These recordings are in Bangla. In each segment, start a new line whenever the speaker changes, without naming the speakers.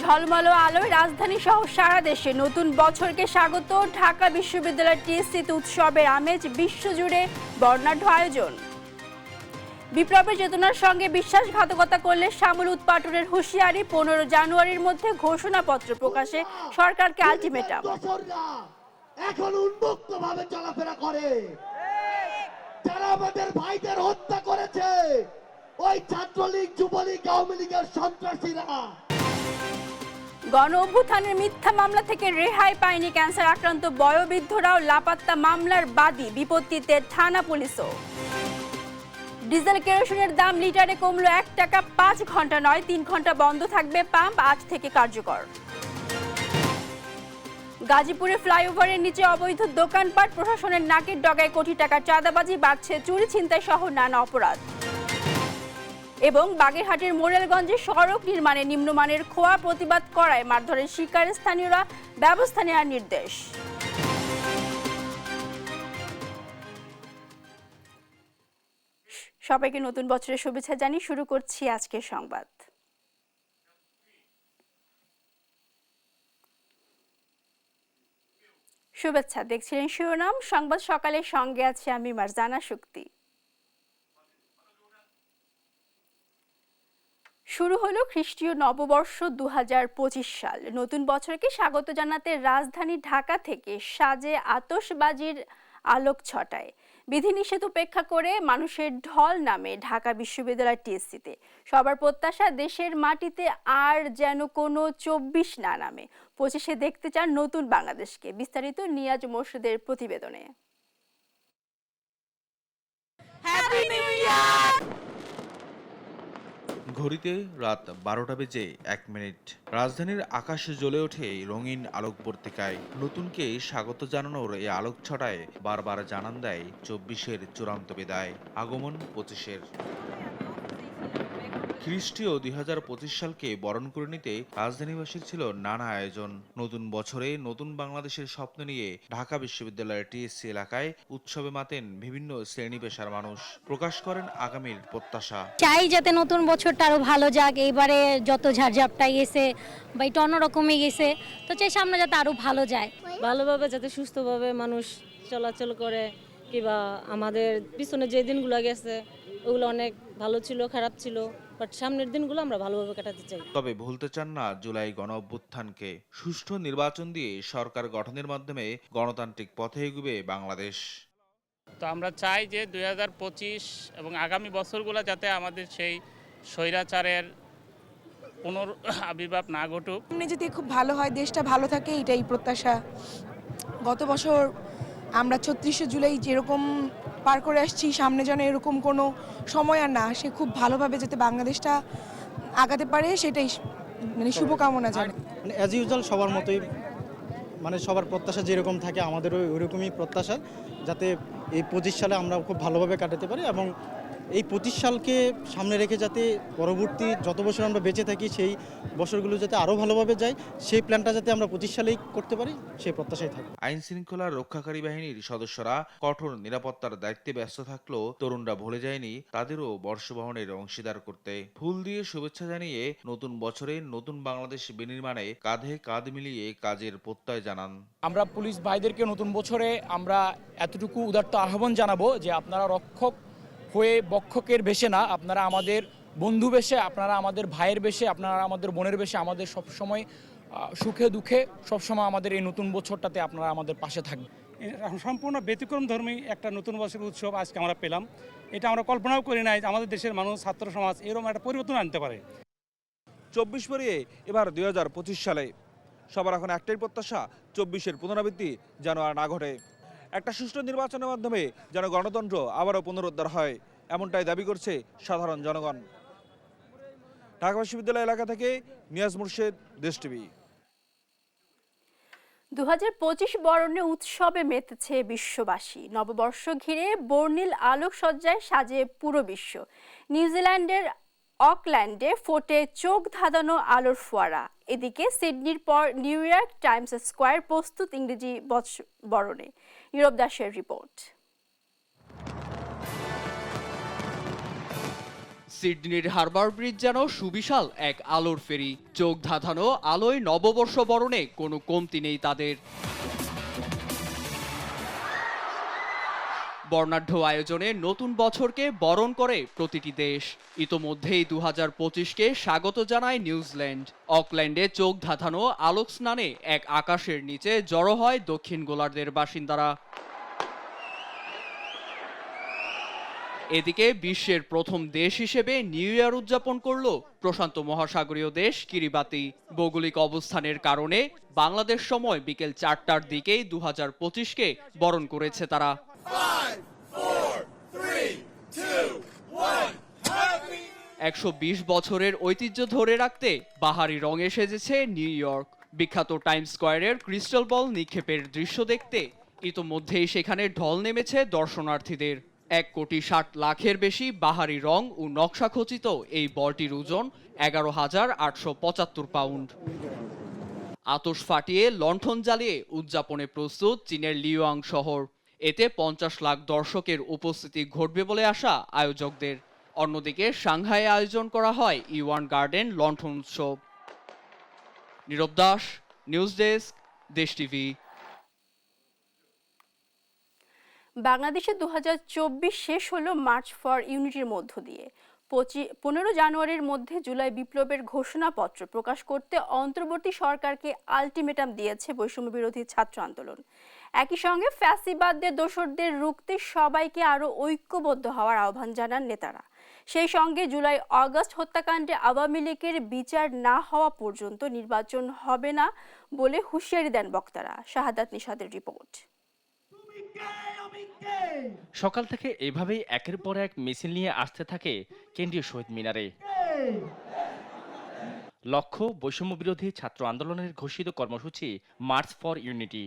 ঝলমলো আলোয় রাজধানী সহ সারা দেশে নতুন বছরকে স্বাগত। ঢাকা বিশ্ববিদ্যালয়ের টিএসসিতে উৎসবের আমেজ, বিশ্বজুড়ে বর্ণাঢ্য আয়োজন। বিপ্লবের চেতনার সঙ্গে বিশ্বাসঘাতকতা করলে সামূল উৎপাটনের হুঁশিয়ারি। 15 জানুয়ারির মধ্যে ঘোষণাপত্র প্রকাশে সরকারকে আলটিমেটাম।
এখন উন্মুক্ত ভাবে চলাফেরা করে, যারা আমাদের ভাইদের হত্যা করেছে ওই ছাত্রলীগ, যুবলীগ, আওয়ামী লীগের সন্ত্রাসীরা।
গণ অভ্যুত্থানের মিথ্যা মামলা থেকে রেহাই পায়নি ক্যান্সার আক্রান্ত বয়োবৃদ্ধরাও লাপাত্তা। মামলার বাদী বিপত্তিতে থানা পুলিশও। ডিজেল কেরোসিনের দাম লিটারে কমলো 1 টাকা। 5 ঘন্টা নয় 3 ঘন্টা বন্ধ থাকবে পাম্প, আজ থেকে কার্যকর। গাজীপুরে ফ্লাইওভারের নিচে অবৈধ দোকানপাট, প্রশাসনের নাকের ডগায় কোটি টাকা চাঁদাবাজি, বাড়ছে চুরি ছিনতাই সহ নানা অপরাধ। এবং বাগেরহাটের মোরেলগঞ্জে সড়ক নির্মাণে নিম্নমানের খোয়া, প্রতিবাদ করায় মারধরের শিকার স্থানীয়রা, ব্যবস্থা নেওয়ার নির্দেশ। সবাইকে নতুন বছরের শুভেচ্ছা জানিয়ে শুরু করছি আজকের সংবাদ। শুভেচ্ছা, দেখছিলেন শিরোনাম সংবাদ সকালের সঙ্গে আছে আমি মারজানা শক্তি। শুরু হলো খ্রিস্টীয় নববর্ষ 2025 সাল। নতুন বছরকে স্বাগত জানাতে রাজধানী ঢাকা থেকে সাজে আতশবাজির আলোক ছটায়। বিধিনিষেধ উপেক্ষা করে মানুষের ঢল নামে ঢাকা বিশ্ববিদ্যালয় টিএসসিতে। সবার প্রত্যাশা দেশের মাটিতে আর যেন কোনো 24 না নামে। 25-এ দেখতে চান নতুন বাংলাদেশকে। বিস্তারিত নিয়াজ মোর্শেদের প্রতিবেদনে। Happy new year.
ঘড়িতে রাত 12টা বেজে 1 মিনিট। রাজধানীর আকাশে জ্বলে ওঠে রঙিন আলোক পর্তিকায়। নতুনকে স্বাগত জানানোর এই আলোক ছটায় বারবার জানান দেয় 24-এর চূড়ান্ত বিদায়, আগমন 25-এর। খ্রিস্টীয় 2025 সালকে বরণ করে নিতে রাজধানীবাসীর ছিল নানা আয়োজন। নতুন বছরে নতুন বাংলাদেশের স্বপ্ন নিয়ে ঢাকা বিশ্ববিদ্যালয়ের টিএসসি এলাকায় উৎসবে মাতেন বিভিন্ন শ্রেণী পেশার মানুষ, প্রকাশ করেন আগামীর প্রত্যাশা।
চাই যাতে নতুন বছরটা আরো ভালো যাক। এইবারে যত ঝাড়ঝাপটাই গেছে বা একটু অন্যরকমই গেছে, তো চাই সামনে যাতে আরো ভালো যায়,
ভালোভাবে যাতে সুস্থভাবে মানুষ চলাচল করে। কিংবা আমাদের পিছনে যে দিনগুলো গেছে ওগুলো অনেক ভালো ছিল, খারাপ ছিল, বাট সামনের দিনগুলো আমরা ভালোভাবে কাটাতে চাই।
তবে ভুলতে চান না জুলাই গণ অভ্যুত্থানকে। সুষ্ঠু নির্বাচন দিয়ে সরকার গঠনের মাধ্যমে গণতান্ত্রিক পথে এগুবে বাংলাদেশ।
তো আমরা চাই যে 2025 এবং আগামী বছরগুলো যাতে আমাদের সেই স্বৈরাচারের পুনরাবির্ভাব না ঘটুক।
সামনে যদি খুব ভালো হয়, দেশটা ভালো থাকে, এটাই প্রত্যাশা। গত বছর আমরা 36শে জুলাই যেরকম পার করে আসছি, সামনে যেন এরকম কোনো সময় আর না আসে। খুব ভালোভাবে যাতে বাংলাদেশটা আগাতে পারে, সেটাই মানে শুভকামনা জানাই।
মানে অ্যাজ ইউজুয়াল সবার মতোই, মানে সবার প্রত্যাশা যেরকম থাকে আমাদেরও ওইরকমই প্রত্যাশা, যাতে এই 25 সালে আমরা খুব ভালোভাবে কাটাতে পারি এবং এই 25 সালকে সামনে রেখে যাতে পরবর্তী যত বছর আমরা বেঁচে থাকি সেই বছরগুলো যাতে আরও ভালোভাবে যায়, সেই প্ল্যানটা যাতে আমরা 25 সালেই করতে পারি, সেই প্রত্যাশাই থাকে।
আইন শৃঙ্খলা রক্ষাকারী বাহিনীর সদস্যরা কঠোর নিরাপত্তার দায়িত্বে ব্যস্ত থাকলেও তরুণরা ভুলে যায়নি তাদেরও বর্ষবরণের অংশীদার করতে। ফুল দিয়ে শুভেচ্ছা জানিয়ে নতুন বছরে নতুন বাংলাদেশ বিনির্মাণে কাঁধে কাঁধ মিলিয়ে কাজের প্রত্যয় জানান।
আমরা পুলিশ ভাইদেরকে নতুন বছরে আমরা এতটুকু উদাত্ত আহ্বান জানাবো যে আপনারা রক্ষক হয়ে বক্ষকের বেশে না, আপনারা আমাদের বন্ধু বেশে, আপনারা আমাদের ভাইয়ের বেশে, আপনারা আমাদের বোনের বেশে, আমাদের সবসময় সুখে দুঃখে সবসময় আমাদের এই নতুন বছরটাতে আপনারা আমাদের পাশে থাকবেন।
সম্পূর্ণ ব্যতিক্রম ধর্মী একটা নতুন বছরের উৎসব আজকে আমরা পেলাম। এটা আমরা কল্পনাও করি নাই আমাদের দেশের মানুষ, ছাত্র সমাজ এরকম একটা পরিবর্তন আনতে পারে।
24 পেরিয়ে এবার 2025 সালে সবার এখন একটাই প্রত্যাশা, 24-এর পুনরাবৃত্তি যেন আর না ঘটে। একটা সুষ্ঠু নির্বাচনের মাধ্যমে যেন গণতন্ত্র আবারও পুনরুদ্ধার হয়, এমনটাই দাবি করছে সাধারণ জনগণ। ঢাকা বিশ্ববিদ্যালয় এলাকা থেকে নিয়াজ মুর্শেদ, দেশ টিভি।
2025 বরণে উৎসবে মেতেছে বিশ্ববাসী। নববর্ষ ঘিরে বর্ণিল আলোকসজ্জায় সাজে পুরো বিশ্ব। নিউজিল্যান্ডের অকল্যান্ডে ফোটে চোখ ধাঁধানো আলোর ফোয়ারা। এদিকে সিডনির পর নিউ ইয়র্ক টাইমস স্কোয়ার প্রস্তুত ইংরেজি বরণে। নীরব দাসের রিপোর্ট।
সিডনির হারবার ব্রিজ যেন সুবিশাল এক আলোর ফেরি, চোখ ধাঁধানো আলোয় নববর্ষ বরণে কোনো কমতি নেই তাদের। বর্ণাঢ্য আয়োজনে নতুন বছরকে বরণ করে প্রতিটি দেশ। ইতোমধ্যেই 2025কে স্বাগত জানায় নিউজিল্যান্ড। অকল্যান্ডে চোখ ধাঁধানো আলোক স্নানে এক আকাশের নিচে জড়ো হয় দক্ষিণ গোলার্ধের বাসিন্দারা। এদিকে বিশ্বের প্রথম দেশ হিসেবে নিউ ইয়ার উদযাপন করল প্রশান্ত মহাসাগরীয় দেশ কিরিবাতি। ভৌগোলিক অবস্থানের কারণে বাংলাদেশ সময় বিকেল 4টার দিকেই 2025কে বরণ করেছে তারা। 120 বছরের ঐতিহ্য ধরে রাখতে বাহারি রঙে সেজেছে নিউ ইয়র্ক। বিখ্যাত টাইম স্কয়ারের ক্রিস্টাল বল নিক্ষেপের দৃশ্য দেখতে ইতোমধ্যেই সেখানে ঢল নেমেছে দর্শনার্থীদের। 1,60,00,000-এর বেশি বাহারি রং ও নকশা খচিত এই বলটির ওজন 11,875 পাউন্ড। আতশ ফাটিয়ে লণ্ঠন জ্বালিয়ে উদযাপনে প্রস্তুত চীনের লিওয়াং শহর। এতে 50 লাখ দর্শকের উপস্থিতি ঘটবে বলে আশা আয়োজকদের। অন্যদিকে সাংহাইয়ে আয়োজন করা হয় ইওয়ান গার্ডেন লণ্ঠন উৎসব। নীরব দাস, নিউজ ডেস্ক, দেশ টিভি।
বাংলাদেশে 2024 শেষ হলো মার্চ ফর ইউনিটির মধ্য দিয়ে। 15 জানুয়ারির মধ্যে জুলাই বিপ্লবের ঘোষণাপত্র প্রকাশ করতে অন্তর্বর্তী সরকারকে আলটিমেটাম দিয়েছে বৈষম্য বিরোধী ছাত্র আন্দোলন। একই সঙ্গে ফ্যাসিবাদদের দোসরদের রুখতে সবাইকে আরও ঐক্যবদ্ধ হওয়ার আহ্বান জানান নেতারা। সেই সঙ্গে জুলাই আগস্ট হত্যাকাণ্ডে আওয়ামী লীগের বিচার না হওয়া পর্যন্ত নির্বাচন হবে না বলে হুঁশিয়ারি দেন বক্তারা। শাহাদাত নিশাদের রিপোর্ট।
সকাল থেকে এভাবেই একের পর এক মিছিল নিয়ে আসতে থাকে কেন্দ্রীয় শহীদ মিনারে। লক্ষ্য বৈষম্য বিরোধী ছাত্র আন্দোলনের ঘোষিত কর্মসূচি মার্চ ফর ইউনিটি।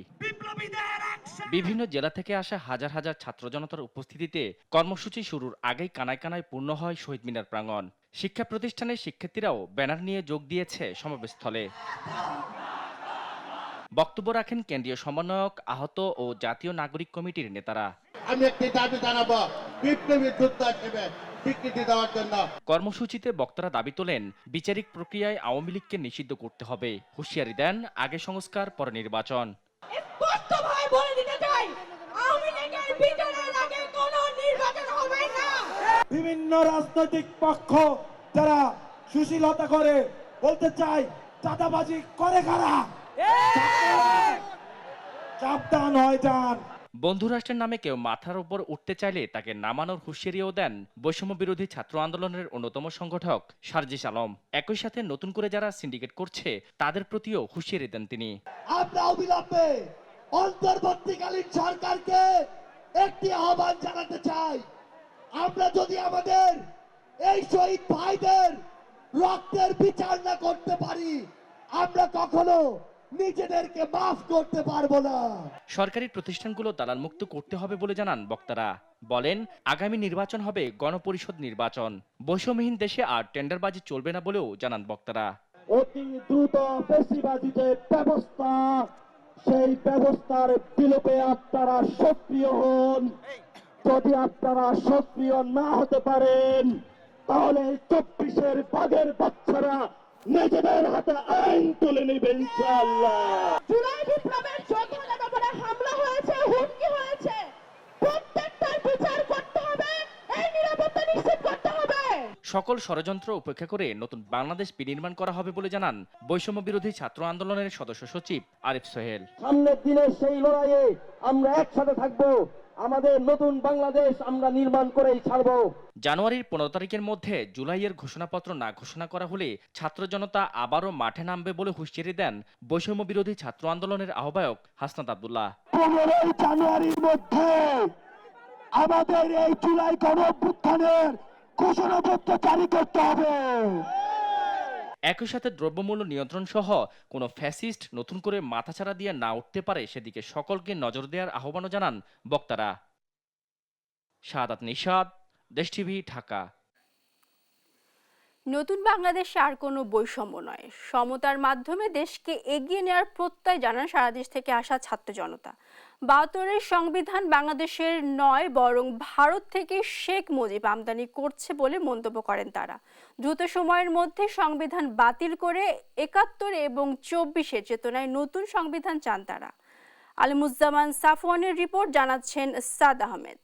বিভিন্ন জেলা থেকে আসা হাজার হাজার ছাত্র জনতার উপস্থিতিতে কর্মসূচি শুরুর আগেই কানায় কানায় পূর্ণ হয় শহীদ মিনার প্রাঙ্গণ। শিক্ষা প্রতিষ্ঠানের শিক্ষার্থীরাও ব্যানার নিয়ে যোগ দিয়েছে সমাবেশস্থলে। বক্তব্য রাখেন কেন্দ্রীয় সমন্বয়ক, আহত ও জাতীয় নাগরিক কমিটির নেতারা।
আমি একটি দাবি জানাবো, বিপ্লবী যুদ্ধ হিসেবে স্বীকৃতি দেওয়ার জন্য।
কর্মসূচিতে বক্তারা দাবি তোলেন বিচারিক প্রক্রিয়ায় আওয়ামী লীগকে নিষিদ্ধ করতে হবে। হুঁশিয়ারি দেন আগে সংস্কার পরে নির্বাচন।
বিভিন্ন রাজনৈতিক পক্ষ যারা সুশীলতা করে বলতে চায় চাঁদাবাজি করে কারা, সাবধান হয়ে যান।
বন্ধু রাষ্ট্রের নামে কেউ মাথার উপর উঠতে চাইলে তাকে নামানোর হুঁশিয়ারিও দেন বৈষম্য বিরোধী ছাত্র আন্দোলনের অন্যতম সংগঠক সার্জিস আলম। একই সাথে নতুন করে যারা সিন্ডিকেট করছে তাদের প্রতিও হুঁশিয়ারি দেন তিনি।
আমরা অবিলম্বে অন্তর্বর্তীকালীন সরকারকে একটি আহ্বান জানাতে চাই, আমরা যদি আমাদের এই শহীদ ভাইদের রক্তের বিচার না করতে পারি আমরা কখনো নিজেদেরকে মাফ করতে পারবো না।
সরকারি প্রতিষ্ঠানগুলো দালাল মুক্ত করতে হবে বলে জানান বক্তারা। বলেন আগামী নির্বাচন হবে গণপরিষদ নির্বাচন। বৈষম্যহীন দেশে আর টেন্ডারবাজি চলবে না বলেও জানান বক্তারা।
অতি দ্রুত ফ্যাসিবাদী যে ব্যবস্থা, সেই ব্যবস্থার বিলোপে আপনারা সক্রিয় হন। যদি আপনারা সক্রিয় না হতে পারেন তাহলে 24-এর বাঘের বাচ্চারা নিজেদের হাতে আইন তুলে নেবে ইনশাআল্লাহ।
জুলাই বিপ্লবের যোদ্ধাদের উপরে হামলা হয়েছে, হুমকি হয়েছে, প্রত্যেকটার বিচার করতে হবে, এই নিরাপত্তা নিশ্চিত করতে হবে।
সকল ষড়যন্ত্র উপেক্ষা করে নতুন বাংলাদেশ বিনির্মাণ করা হবে বলে জানান বৈষম্য বিরোধী ছাত্র আন্দোলনের সদস্য সচিব আরিফ সোহেল।
সামনের দিনে সেই লড়াইয়ে আমরা একসাথে থাকবো, আমাদের নতুন বাংলাদেশ আমরা নির্মাণ করেই ছাড়ব।
জানুয়ারির 15 তারিখের মধ্যে জুলাইয়ের ঘোষণাপত্র না ঘোষণা করা হলে ছাত্র জনতা আবারও মাঠে নামবে বলে হুঁশিয়ারি দেন বৈষম্য বিরোধী ছাত্র আন্দোলনের আহ্বায়ক হাসনাত আব্দুল্লাহ।
15 জানুয়ারির মধ্যে আমাদের এই জুলাই গণঅভ্যুত্থানের ঘোষণাপত্র জারি করতে হবে।
একই সাথে দ্রব্যমূল্য নিয়ন্ত্রণ সহ কোনো ফ্যাসিস্ট নতুন করে মাথাছাড়া দিয়ে না উঠতে পারে সেদিকে সকলকে নজর দেওয়ার আহ্বানও জানান বক্তারা। শাহাদাত নিশাদ, দেশ টিভি, ঢাকা।
নতুন বাংলাদেশে আর কোনো বৈষম্য নয়, সমতার মাধ্যমে দেশকে এগিয়ে নেওয়ার প্রত্যয় জানান সারা দেশ থেকে আসা ছাত্র জনতা। ৭২-এর সংবিধান বাংলাদেশের নয়, বরং ভারত থেকে শেখ মুজিব আমদানি করছে বলে মন্তব্য করেন তারা। দ্রুত সময়ের মধ্যে সংবিধান বাতিল করে ৭১ এবং ২৪-এর চেতনায় নতুন সংবিধান চান তারা। আলিমুজ্জামান সাফওয়ানের রিপোর্ট, জানাচ্ছেন সাদ আহমেদ।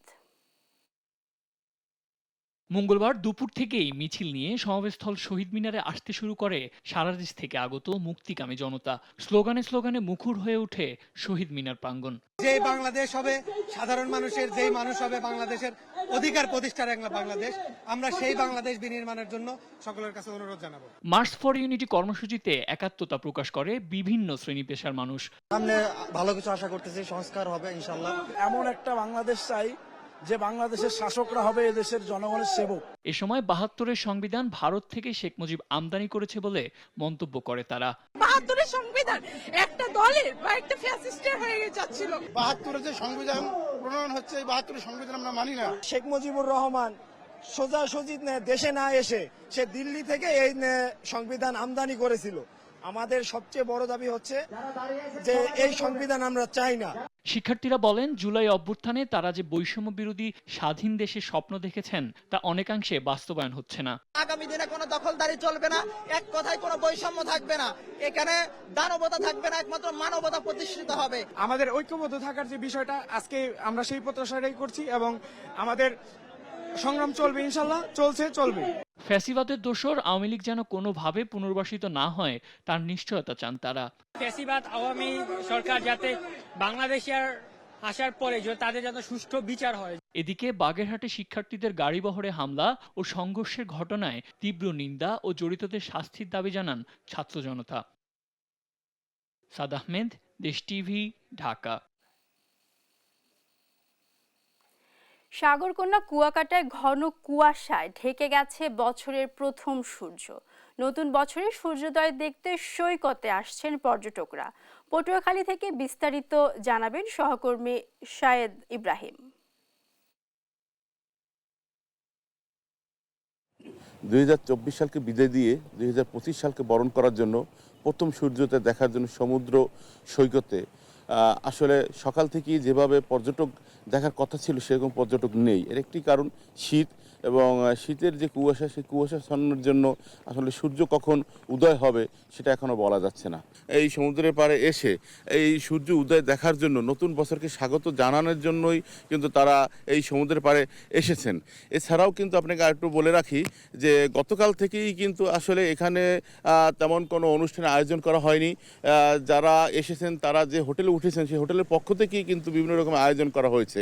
মঙ্গলবার দুপুর থেকেই মিছিল নিয়ে সমাবেশস্থল শহীদ মিনারে আসতে শুরু করে সারা দেশ থেকে আগত মুক্তিকামী জনতা। স্লোগানে স্লোগানে মুখর হয়ে ওঠে শহীদ মিনার প্রাঙ্গণ।
যে বাংলাদেশ হবে সাধারণ মানুষের, যেই মানুষ হবে বাংলাদেশের অধিকার প্রতিষ্ঠার একটা বাংলাদেশ, আমরা সেই বাংলাদেশ বিনির্মাণের জন্য সকলের কাছে অনুরোধ জানাবো।
মার্চ ফর ইউনিটি কর্মসূচিতে একাত্মতা প্রকাশ করে বিভিন্ন শ্রেণী পেশার মানুষ।
সামনে ভালো কিছু আশা করতেছি, সংস্কার হবে ইনশাআল্লাহ।
এমন একটা বাংলাদেশ চাই যে বাংলাদেশের শাসকরা হবে এদেশের জনগণের সেবক।
এ সময় ৭২-এর সংবিধান ভারত থেকে শেখ মুজিব আমদানি করেছে বলে মন্তব্য করে তারা।
৭২-এর সংবিধান একটা দলের বা একটা ফ্যাসিস্টের হয়ে যাচ্ছিল।
৭২-এর যে সংবিধান প্রণয়ন হচ্ছে, এই ৭২-এর সংবিধান আমরা মানি না। শেখ মুজিবুর রহমান সোজাসুজি দেশে না এসে সে দিল্লি থেকে এই সংবিধান আমদানি করেছিল। আমাদের সবচেয়ে বড় দাবি হচ্ছে যে এই সংবিধান আমরা চাই না।
শিক্ষার্থীরা বলেন, জুলাই অভ্যুত্থানে তারা যে বৈষম্য বিরোধী স্বাধীন দেশের স্বপ্ন দেখেছেন তা অনেকাংশে বাস্তবায়ন হচ্ছে না।
আগামী দিনে কোনো দখলদারি চলবে না, এক কথায় কোনো বৈষম্য থাকবে না, এখানে দানবতা থাকবে না, একমাত্র মানবতা প্রতিষ্ঠিত হবে।
আমাদের ঐক্যবদ্ধ থাকার যে বিষয়টা, আজকে আমরা সেই প্রত্যাশাটাই করছি এবং আমাদের সংগ্রাম চলবে, ইনশাল্লাহ চলছে, চলবে।
ফ্যাসিবাদের দোসর আওয়ামী লীগ যেন কোনোভাবে পুনর্বাসিত না হয় তার নিশ্চয়তা চান তারা।
ফ্যাসিবাদ আওয়ামী সরকার যাতে বাংলাদেশে আসার পরে তাদের যাতে সুষ্ঠু বিচার হয়।
এদিকে বাগেরহাটে শিক্ষার্থীদের গাড়িবহরে হামলা ও সংঘর্ষের ঘটনায় তীব্র নিন্দা ও জড়িতদের শাস্তির দাবি জানান ছাত্র জনতা। সাদ আহমেদ, দেশ টিভি, ঢাকা।
সাগরকন্যা কুয়াকাটায় ঘন কুয়াশায় ঢেকে গেছে বছরের প্রথম সূর্য। নতুন বছরে সূর্যোদয় দেখতে সৈকতে আসছেন পর্যটকরা। পটুয়াখালী থেকে বিস্তারিত জানাবেন সহকর্মী শায়েদ ইব্রাহিম।
২০২৪ সালকে বিদায় দিয়ে ২০২৫ সালকে বরণ করার জন্য প্রথম সূর্যোদয় দেখার জন্য সমুদ্র সৈকতে আসলে সকাল থেকেই যেভাবে পর্যটক দেখার কথা ছিল সেরকম পর্যটক নেই। এর একটি কারণ শীত, এবং শীতের যে কুয়াশা, সেই কুয়াশা ছড়ানোর জন্য আসলে সূর্য কখন উদয় হবে সেটা এখনও বলা যাচ্ছে না। এই সমুদ্রের পাড়ে এসে এই সূর্য উদয় দেখার জন্য, নতুন বছরকে স্বাগত জানানোর জন্যই কিন্তু তারা এই সমুদ্রের পাড়ে এসেছেন। এছাড়াও কিন্তু আপনাকে আরেকটু বলে রাখি যে গতকাল থেকেই কিন্তু আসলে এখানে তেমন কোনো অনুষ্ঠানের আয়োজন করা হয়নি। যারা এসেছেন তারা যে হোটেলে উঠেছেন সেই হোটেলের পক্ষ থেকেই কিন্তু বিভিন্ন রকম আয়োজন করা হয়েছে।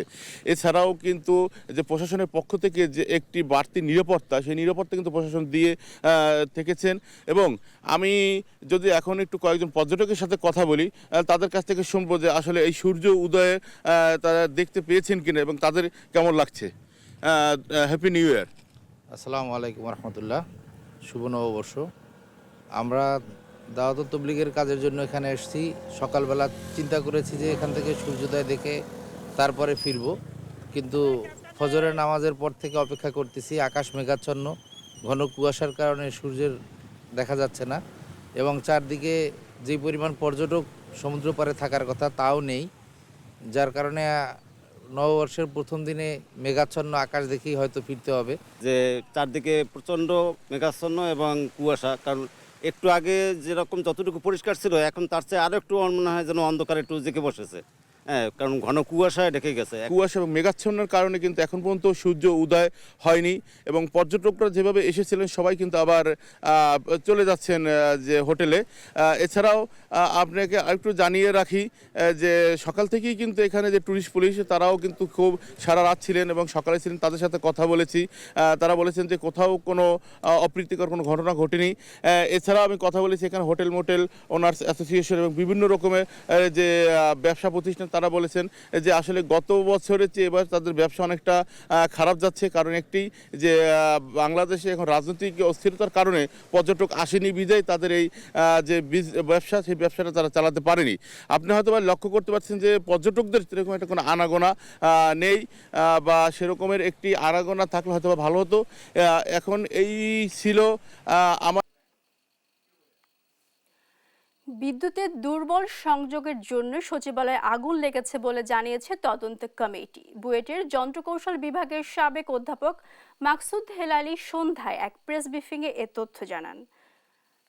এছাড়াও কিন্তু যে প্রশাসনের পক্ষ থেকে যে একটি বাড়তি নিরাপত্তা, সেই নিরাপত্তা কিন্তু প্রশাসন দিয়ে থেকেছেন। এবং আমি যদি এখন একটু কয়েকজন পর্যটকের সাথে কথা বলি, তাদের কাছ থেকে শুনবো যে আসলে এই সূর্য উদয়ে তারা দেখতে পেয়েছেন কিনা এবং তাদের কেমন লাগছে। Happy new year.
আসসালামু আলাইকুম রহমতুল্লাহ, শুভ নববর্ষ। আমরা দাওয়াত তবলিগের কাজের জন্য এখানে এসেছি। সকালবেলা চিন্তা করেছি যে এখান থেকে সূর্যোদয় দেখে তারপরে ফিরব, কিন্তু ফজরের নামাজের পর থেকে অপেক্ষা করতেছি। আকাশ মেঘাচ্ছন্ন, ঘন কুয়াশার কারণে সূর্যের দেখা যাচ্ছে না, এবং চারদিকে যে পরিমাণ পর্যটক সমুদ্র পাড়ে থাকার কথা তাও নেই, যার কারণে নববর্ষের প্রথম দিনে মেঘাচ্ছন্ন আকাশ দেখেই হয়তো ফিরতে হবে।
যে চারদিকে প্রচণ্ড মেঘাচ্ছন্ন এবং কুয়াশা, কারণ একটু আগে যেরকম যতটুকু পরিষ্কার ছিল এখন তার চেয়ে আরও একটু মনে হয় যেন অন্ধকার একটু জেঁকে বসেছে। হ্যাঁ, কারণ ঘন কুয়াশায় ঢেকে গেছে।
কুয়াশা এবং মেঘাচ্ছন্নের কারণে কিন্তু এখন পর্যন্ত সূর্য উদয় হয়নি, এবং পর্যটকরা যেভাবে এসেছিলেন সবাই কিন্তু আবার চলে যাচ্ছেন যে হোটেলে। এছাড়াও আপনাকে আরেকটু জানিয়ে রাখি যে সকাল থেকেই কিন্তু এখানে যে ট্যুরিস্ট পুলিশ তারাও কিন্তু খুব সারা রাত ছিলেন এবং সকালে ছিলেন। তাদের সাথে কথা বলেছি, তারা বলেছেন যে কোথাও কোনো অপ্রীতিকর কোনো ঘটনা ঘটেনি। এছাড়াও আমি কথা বলেছি এখানে হোটেল মোটেল ওনার্স অ্যাসোসিয়েশন এবং বিভিন্ন রকমের যে ব্যবসা প্রতিষ্ঠান তারা বলেছেন যে আসলে গত বছরের চেয়ে এবার তাদের ব্যবসা অনেকটা খারাপ যাচ্ছে। কারণ একটি যে বাংলাদেশে এখন রাজনৈতিক অস্থিরতার কারণে পর্যটক আসেনি বিধায় তাদের এই যে ব্যবসা সেই ব্যবসাটা তারা চালাতে পারেনি। আপনি হয়তো লক্ষ্য করতে পারছেন যে পর্যটকদের সেরকম একটা কোনো আনাগোনা নেই, বা সেরকমের একটি আনাগোনা থাকলে হয়তো ভালো হতো। এখন এই ছিল আমার।
বিদ্যুতের দুর্বল সংযোগের জন্য সচিবালয়ে আগুন লেগেছে বলে জানিয়েছে তদন্ত কমিটি। বুয়েটের যন্ত্রকৌশল বিভাগের সাবেক অধ্যাপক মাকসুদ হেলালি সন্ধ্যায় এক প্রেস ব্রিফিংয়ে এ তথ্য জানান।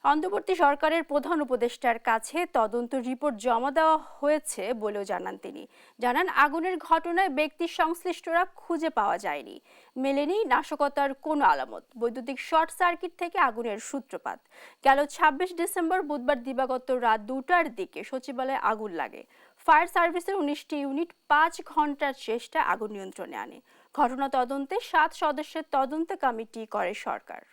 অন্তর্বর্তী সরকারের প্রধান উপদেষ্টার কাছে তদন্ত রিপোর্ট জমা দেওয়া হয়েছে বলেও জানান তিনি। জানান আগুনের ঘটনায় ব্যক্তি সংশ্লিষ্টরা খুঁজে পাওয়া যায়নি, মেলেনি নাশকতার কোনো আলামত। বৈদ্যুতিক শর্ট সার্কিট থেকে আগুনের সূত্রপাত। গেল 26 ডিসেম্বর বুধবার দিবাগত রাত 2টার দিকে সচিবালয়ে আগুন লাগে। ফায়ার সার্ভিসের 19টি ইউনিট 5 ঘন্টার চেষ্টা আগুন নিয়ন্ত্রণে আনে। ঘটনা তদন্তে 7 সদস্যের তদন্ত কমিটি করে সরকার।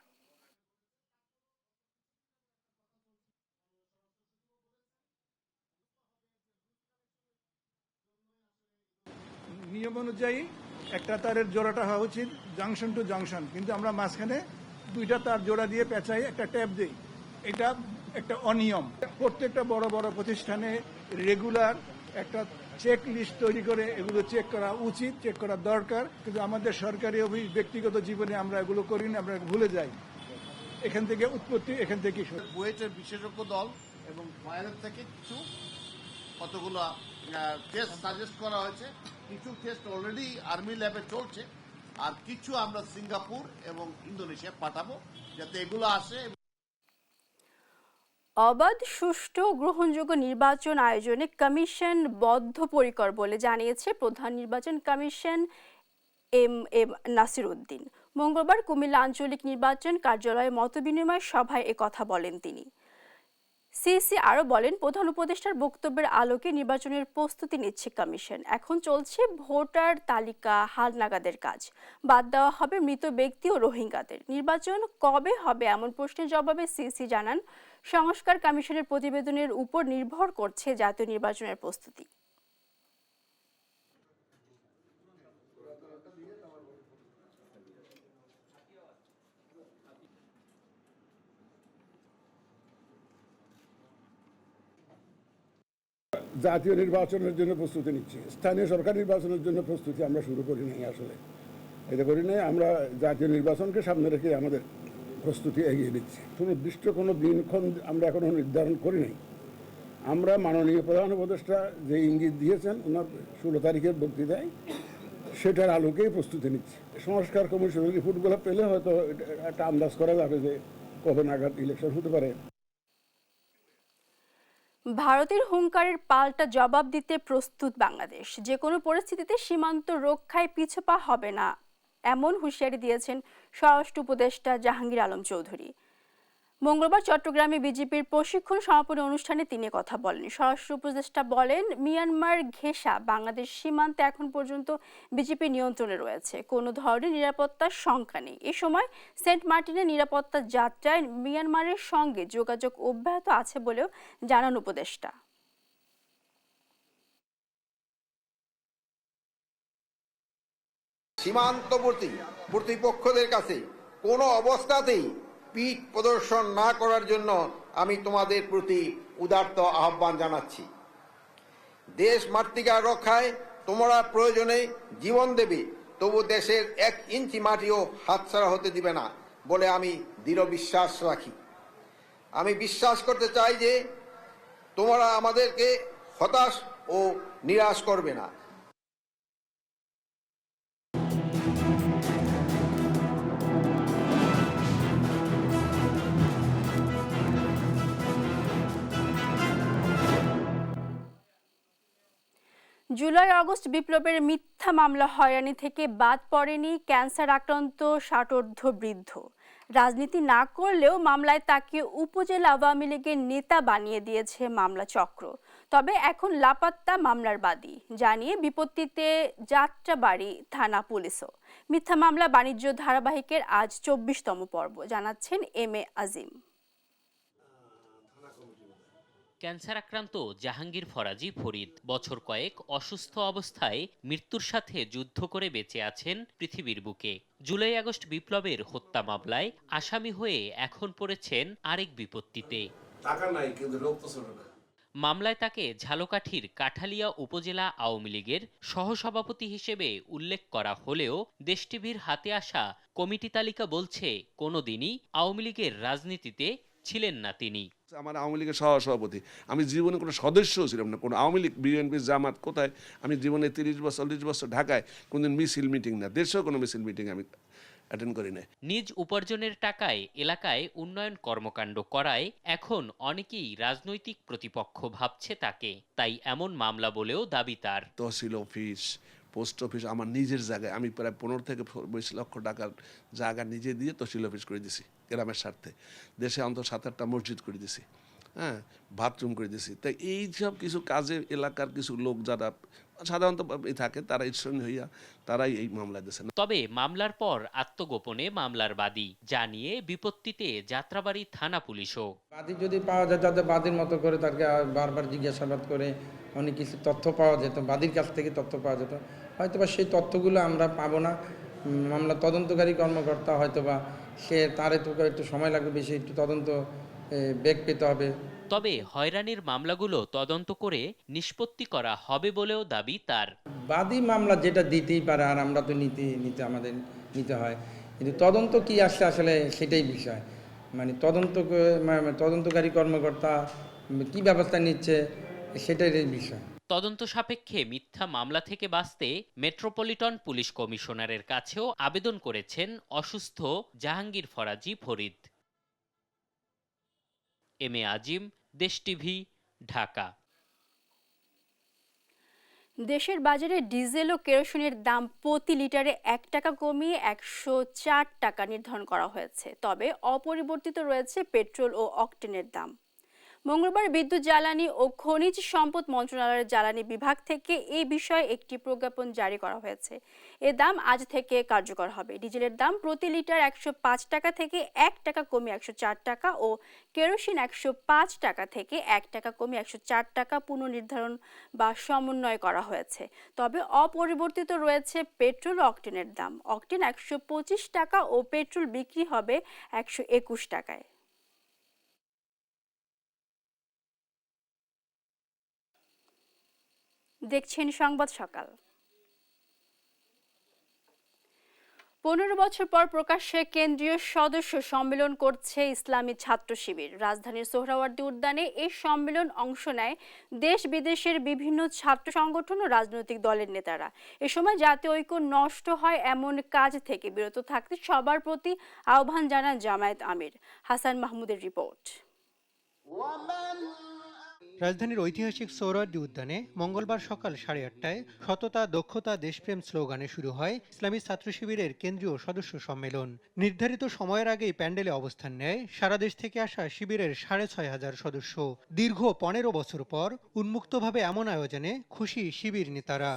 নিয়ম অনুযায়ী একটা তারের জোড়াটা হওয়া উচিত জাংশন টু জাংশন, কিন্তু আমরা মাঝখানে 2টা তার জোড়া দিয়ে পেঁচাই একটা ট্যাপ দিই। এটা একটা অনিয়ম। প্রত্যেকটা বড় বড় প্রতিষ্ঠানে রেগুলার একটা চেক লিস্ট তৈরি করে এগুলো চেক করা উচিত, চেক করা দরকার, কিন্তু আমাদের সরকারি ব্যক্তিগত জীবনে আমরা এগুলো করি না, আমরা ভুলে যাই। এখান থেকে উৎপত্তি, এখান থেকে
বুয়েটের বিশেষজ্ঞ দল এবং ফায়ারের থেকে কিছু কতগুলো টেস্ট সাজেস্ট করা হয়েছে। কিছু টেস্ট অলরেডি আর্মি ল্যাবে চলছে, আর কিছু আমরা সিঙ্গাপুর এবং ইন্দোনেশিয়া পাঠাবো যাতে এগুলো আসে।
অবাধ, সুষ্ঠু ও গ্রহণযোগ্য নির্বাচন আয়োজনে কমিশন বদ্ধপরিকর বলে জানিয়েছে প্রধান নির্বাচন কমিশন এম নাসির উদ্দিন। মঙ্গলবার কুমিল্লা আঞ্চলিক নির্বাচন কার্যালয়ে মতবিনিময় সভায় একথা বলেন তিনি। সিসি আরও বলেন, প্রধান উপদেষ্টার বক্তব্যের আলোকে নির্বাচনের প্রস্তুতি নিচ্ছে কমিশন। এখন চলছে ভোটার তালিকা হালনাগাদের কাজ। বাদ দেওয়া হবে মৃত ব্যক্তি ও রোহিঙ্গাদের। নির্বাচন কবে হবে এমন প্রশ্নের জবাবে সিসি জানান, সংস্কার কমিশনের প্রতিবেদনের উপর নির্ভর করছে জাতীয় নির্বাচনের প্রস্তুতি।
জাতীয় নির্বাচনের জন্য প্রস্তুতি নিচ্ছি, স্থানীয় সরকার নির্বাচনের জন্য প্রস্তুতি আমরা শুরু করি নাই। আসলে এটা করি নাই, আমরা জাতীয় নির্বাচনকে সামনে রেখে আমাদের প্রস্তুতি এগিয়ে দিচ্ছি। সুনির্দিষ্ট কোনো দিনক্ষণ আমরা এখনো নির্ধারণ করি নাই। আমরা মাননীয় প্রধান উপদেষ্টা যে ইঙ্গিত দিয়েছেন ওনার 16 তারিখের বক্তৃতায়, সেটার আলোকেই প্রস্তুতি নিচ্ছি। সংস্কার কমিশনের রিপোর্টগুলো পেলে হয়তো একটা আন্দাজ করা যাবে যে কবে নাগাদ ইলেকশন হতে পারে।
ভারতের হুঙ্কারের পাল্টা জবাব দিতে প্রস্তুত বাংলাদেশ। যে কোনো পরিস্থিতিতে সীমান্ত রক্ষায় পিছপা হবে না, এমন হুঁশিয়ারি দিয়েছেন স্বরাষ্ট্র উপদেষ্টা জাহাঙ্গীর আলম চৌধুরী। মঙ্গলবার চট্টগ্রামে বিজেপির প্রশিক্ষণ সমাপনী অনুষ্ঠানে তিনি কথা বলেন। স্বরাষ্ট্র উপদেষ্টা বলেন, মিয়ানমার ঘেঁষা বাংলাদেশ সীমান্তে এখন পর্যন্ত বিজেপি নিয়ন্ত্রণে রয়েছে, কোনো ধরনের নিরাপত্তার শঙ্কা নেই। এ সময় সেন্ট মার্টিনের নিরাপত্তা যাত্রায় মিয়ানমারের সঙ্গে যোগাযোগ অব্যাহত আছে বলেও জানান উপদেষ্টা।
সীমান্তবর্তী প্রতিপক্ষদের কাছে কোনো অবস্থাতেই পিঠ প্রদর্শন না করার জন্য আমি তোমাদের প্রতি উদাত্ত আহ্বান জানাচ্ছি। দেশ মাতৃকা রক্ষায় তোমরা প্রয়োজনে জীবন দেবে, তবু দেশের 1 ইঞ্চি মাটিও হাতছাড়া হতে দিবে না বলে আমি দৃঢ় বিশ্বাস রাখি। আমি বিশ্বাস করতে চাই যে তোমরা আমাদেরকে হতাশ ও নিরাশ করবে না।
জুলাই আগস্ট বিপ্লবের মিথ্যা মামলা হয়রানি থেকে বাদ পড়েনি ক্যান্সার আক্রান্ত 60 বৃদ্ধ। রাজনীতি না করলেও মামলায় তাকে উপজেলা আওয়ামী লীগের নেতা বানিয়ে দিয়েছে মামলা চক্র। তবে এখন লাপাত্তা মামলার বাদী জানিয়ে বিপত্তিতে যাত্রাবাড়ি থানা পুলিশও। মিথ্যা মামলা বাণিজ্য ধারাবাহিকের আজ 24তম পর্ব, জানাচ্ছেন এম এ আজিম।
ক্যান্সার আক্রান্ত জাহাঙ্গীর ফরাজি ফরিদ বছর কয়েক অসুস্থ অবস্থায় মৃত্যুর সাথে যুদ্ধ করে বেঁচে আছেন পৃথিবীর বুকে। জুলাই আগস্ট বিপ্লবের হত্যা মামলায় আসামি হয়ে এখন পড়েছেন আরেক বিপত্তিতে।
টাকা নাই কিন্তু লোক তো ছোট না।
মামলায় তাকে ঝালকাঠির কাঠালিয়া উপজেলা আওয়ামী লীগের সহসভাপতি হিসেবে উল্লেখ করা হলেও দেশ টিভির হাতে আসা কমিটি তালিকা বলছে কোনোদিনই আওয়ামী লীগের রাজনীতিতে ছিলেন না তিনি।
আমার আওয়ামী লীগের সহসভাপতি, আমি জীবনে কোনো সদস্যও ছিলাম না, কোনো আওয়ামী লীগ বিএনপি জামাত কোথায়, আমি জীবনে 30 বছর ঢাকায় কোনদিন মিছিল মিটিং না, দেশেও কোনো মিছিল মিটিং আমি অ্যাটেন্ড করি না।
নিজ উপার্জনের টাকায় এলাকায় উন্নয়ন কর্মকাণ্ড করায় এখন অনেকেই রাজনৈতিক প্রতিপক্ষ ভাবছে তাকে, তাই এমন মামলা বলেও দাবি তার।
তহসিল অফিস, পোস্ট অফিস আমার নিজের জায়গায়, আমি প্রায় 15 থেকে 20 লক্ষ টাকার জায়গা নিজে দিয়ে তহসিল অফিস করে দিছি গ্রামের স্বার্থে। দেশে অন্তত 7-8টা মসজিদ করে দিছি, হ্যাঁ, বাথরুম করে দিছি। তাই এই সব কিছু কাজে এলাকার কিছু লোক যারা সাধারণত থাকে তারা ঈশ্বর হইয়া তারাই এই মামলা দিয়েছেন।
তবে মামলার পর আত্মগোপনে মামলার বাদী জানিয়ে বিপত্তিতে যাত্রাবাড়ি থানা পুলিশও।
বাদী যদি পাওয়া যায় তাদের বাদীর মতো করে তাকে বারবার জিজ্ঞাসাবাদ করে অনেক কিছু তথ্য পাওয়া যেত, বাদীর কাছ থেকে তথ্য পাওয়া যেত, হয়তোবা সেই তথ্যগুলো আমরা পাবো না। মামলা তদন্তকারী কর্মকর্তা হয়তোবা তার একটু সময় লাগবে, বেশি একটু তদন্ত বেগ পেতে হবে।
তবে হয়রানির মামলাগুলো তদন্ত করে নিষ্পত্তি করা হবে বলেও দাবি তার।
বাদী মামলা যেটা দিতেই পারে, আর আমরা তো আমাদের নিতে হয়, কিন্তু তদন্ত কি আসছে আসলে সেটাই বিষয়। মানে তদন্তকারী কর্মকর্তা কি ব্যবস্থা নিচ্ছে সেটাই বিষয়।
তদন্ত সাপেক্ষে মিথ্যা মামলা থেকে বাঁচতে মেট্রোপলিটন পুলিশ কমিশনারের কাছেও আবেদন করেছেন অসুস্থ জাহাঙ্গীর ফরাজি ফরিদ। এম এ আজিম, দেশ টিভি, ঢাকা।
দেশের বাজারে ডিজেল ও কেরোসিনের দাম প্রতি লিটারে 1 টাকা কমিয়ে 104 টাকা নির্ধারণ করা হয়েছে। তবে অপরিবর্তিত রয়েছে পেট্রোল ও অকটেনের দাম। মঙ্গলবার বিদ্যুৎ জ্বালানি ও খনিজ সম্পদ মন্ত্রণালয়ের জ্বালানি বিভাগ থেকে এই বিষয়ে একটি প্রজ্ঞাপন জারি করা হয়েছে। এ দাম আজ থেকে কার্যকর হবে। ডিজেলের দাম প্রতি লিটার 105 টাকা থেকে 1 টাকা কমিয়ে 104 টাকা ও কেরোসিন 105 টাকা থেকে 1 টাকা কমিয়ে 104 টাকা পুনর্নির্ধারণ বা সমন্বয় করা হয়েছে। তবে অপরিবর্তিত রয়েছে পেট্রোল ও অকটেনের দাম। অকটেন 125 টাকা ও পেট্রোল বিক্রি হবে 121 টাকায়। দেখছেন সংবাদ সকাল। 15 বছর পর প্রকাশ্যে কেন্দ্রীয় সদস্য সম্মেলন করছে ইসলামী ছাত্র শিবির। রাজধানীর সোহরাওয়ার্দী উদ্যানে এই সম্মেলন অংশ নেয় দেশ বিদেশের বিভিন্ন ছাত্র সংগঠন ও রাজনৈতিক দলের নেতারা। এ সময় জাতীয় ঐক্য নষ্ট হয় এমন কাজ থেকে বিরত থাকতে সবার প্রতি আহ্বান জানান জামায়াত আমির। হাসান মাহমুদের রিপোর্ট।
রাজধানীর ঐতিহাসিক সোহরাওয়ার্দী উদ্যানে মঙ্গলবার সকাল 8:30টায় সততা, দক্ষতা, দেশপ্রেম স্লোগানে শুরু হয় ইসলামী ছাত্র শিবিরের কেন্দ্রীয় সদস্য সম্মেলন। নির্ধারিত সময়ের আগেই প্যান্ডেলে অবস্থান নেয় সারা দেশ থেকে আসা শিবিরের 6,500 সদস্য। দীর্ঘ 15 বছর পর উন্মুক্তভাবে এমন আয়োজনে খুশি শিবির নেতারা।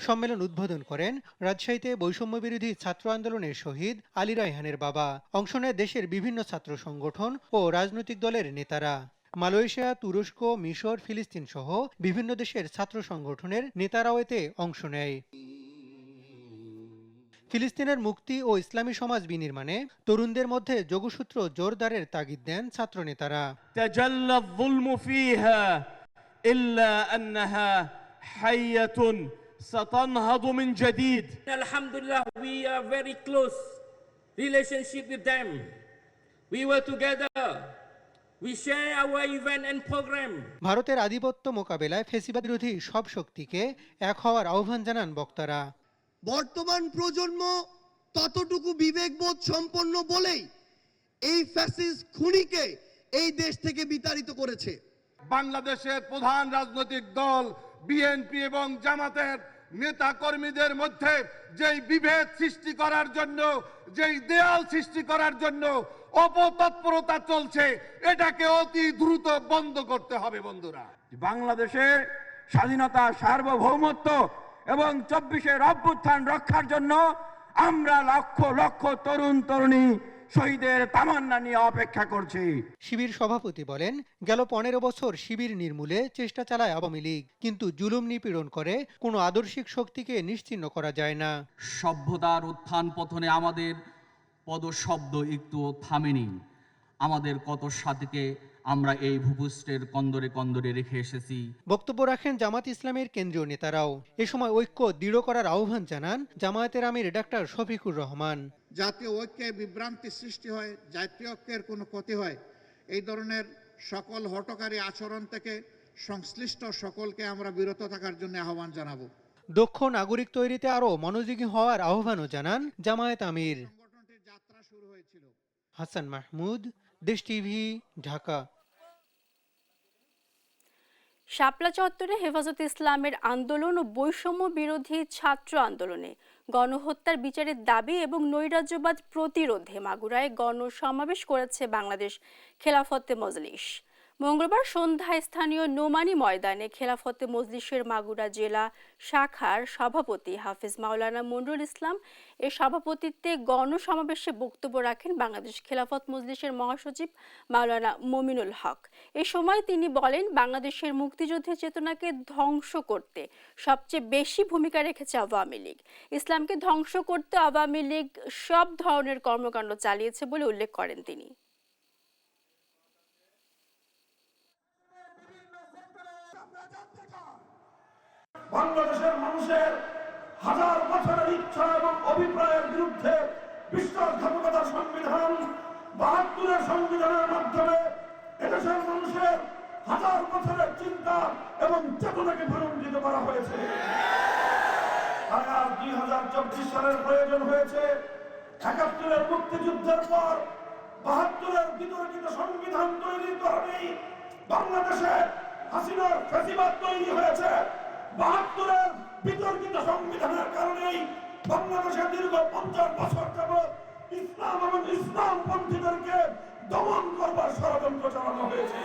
সম্মেলন উদ্বোধন করেন রাজশাহীতে বৈষম্য বিরোধী ছাত্র আন্দোলনের শহীদ আলী রায়হানের বাবা। অংশ নেয় দেশের বিভিন্ন ছাত্র সংগঠন ও রাজনৈতিক দলের নেতারা। মালয়েশিয়া, তুরস্ক, মিশর, ফিলিস্তিন সহ বিভিন্ন দেশের ছাত্র সংগঠনের নেতারাও এতে অংশ নেয়। ফিলিস্তিনের মুক্তি ও ইসলামী সমাজ বিনির্মাণে তরুণদের মধ্যে যোগসূত্র জোরদারের তাগিদ দেন ছাত্র নেতারা।
তাজাল্লা যুলমু ফিহা ইল্লা আন্নাহা হাইয়াতুন ستنهض من جديد.
Alhamdulillah, we are very close relationship with them. We were together. We share our event and program.
ভারতের আধিপত্য মোকাবেলায় ফ্যাসিবাদ বিরোধী সব শক্তিকে এক হওয়ার আহ্বান জানান বক্তারা।
বর্তমান প্রজন্ম ততটুকু বিবেকবোধ সম্পন্ন বলেই এই ফ্যাসিস্ট খুনিকে এই দেশ থেকে বিতাড়িত করেছে।
বাংলাদেশের প্রধান রাজনৈতিক দল বিএনপি এবং জামাতের নেতা কর্মীদের মধ্যে যেই বিভেদ সৃষ্টি করার জন্য, যেই দেয়াল সৃষ্টি করার জন্য অপতৎপরতা চলছে, এটাকে অতি দ্রুত বন্ধ করতে হবে। বন্ধুরা,
বাংলাদেশে স্বাধীনতা, সার্বভৌমত্ব এবং 24-এর অভ্যুত্থান রক্ষার জন্য আমরা লক্ষ লক্ষ তরুণ তরুণী শহীদের তামান্না নিয়ে অপেক্ষা করছি।
শিবির সভাপতি বলেন, গেল 15 বছর শিবির নির্মূলে চেষ্টা চালায় আওয়ামী লীগ, কিন্তু জুলুম নিপীড়ন করে কোনো আদর্শিক শক্তিকে নিশ্চিহ্ন করা যায় না।
সভ্যতার উত্থান পতনে আমাদের পদশব্দ একটু থামেনি। আমাদের কত সাথীকে আমরা এই ভূপৃষ্ঠের কন্দরে কন্দরে রেখে এসেছি।
বক্তব্য রাখেন জামাত ইসলামের কেন্দ্রীয় নেতারাও। এ সময় ঐক্য দৃঢ় করার আহ্বান জানান জামায়াতের আমির ডাক্তার শফিকুর রহমান।
জাতীয় ঐক্যে বিভ্রান্তি সৃষ্টি হয়, জাতীয় ঐক্যের কোনো ক্ষতি হয়, এই ধরনের সকল হঠকারী আচরণ থেকে সংশ্লিষ্ট সকলকে আমরা বিরত থাকার জন্য আহ্বান জানাবো।
দক্ষ নাগরিক তৈরিতে আরও মনোযোগী হওয়ার আহ্বানও জানান জামায়াত আমির। হাসান মাহমুদ, দেশ টিভি, ঢাকা।
শাপলা চত্বরে হেফাজতে ইসলামের আন্দোলন ও বৈষম্য বিরোধী ছাত্র আন্দোলনে গণহত্যার বিচারের দাবি এবং নৈরাজ্যবাদ প্রতিরোধে মাগুরায় গণসমাবেশ করেছে বাংলাদেশ খেলাফতে মজলিস। মঙ্গলবার সন্ধ্যায় স্থানীয় নোমানী ময়দানে খেলাফতে মজলিসের মাগুরা জেলা শাখার সভাপতি হাফিজ মাওলানা মনরুল ইসলাম এর সভাপতিত্বে গণসমাবেশে বক্তব্য রাখেন বাংলাদেশ খেলাফত মজলিসের মহাসচিব মাওলানা মমিনুল হক। এ সময় তিনি বলেন, বাংলাদেশের মুক্তিযুদ্ধের চেতনাকে ধ্বংস করতে সবচেয়ে বেশি ভূমিকা রেখেছে আওয়ামী লীগ। ইসলামকে ধ্বংস করতে আওয়ামী লীগ সব ধরনের কর্মকাণ্ড চালিয়েছে বলে উল্লেখ করেন তিনি।
বাংলাদেশের মানুষের হাজার বছরের ইচ্ছা এবং অভিপ্রায়ের বিরুদ্ধে বিশ্বাসঘাতকতার সংবিধান ৭২-এর সংবিধানের মাধ্যমে এদেশের মানুষের হাজার বছরের চিন্তা এবং চেতনাকে ভুলুণ্ঠিত করা হয়েছে। তাই আজ ২০২৪ সালের প্রয়োজন হয়েছে ৭১-এর মুক্তিযুদ্ধের পর ৭২-এর বিতর্কিত সংবিধান তৈরির কারণেই বাংলাদেশে হাসিনার ফ্যাসিবাদ তৈরি হয়েছে। ৭২-এর বিতর্কিত সংবিধানের কারণেই বাংলাদেশে দীর্ঘ ৫০ বছর যাবৎ ইসলাম এবং ইসলামপন্থীদেরকে দমন করবার ষড়যন্ত্র চালানো হয়েছে।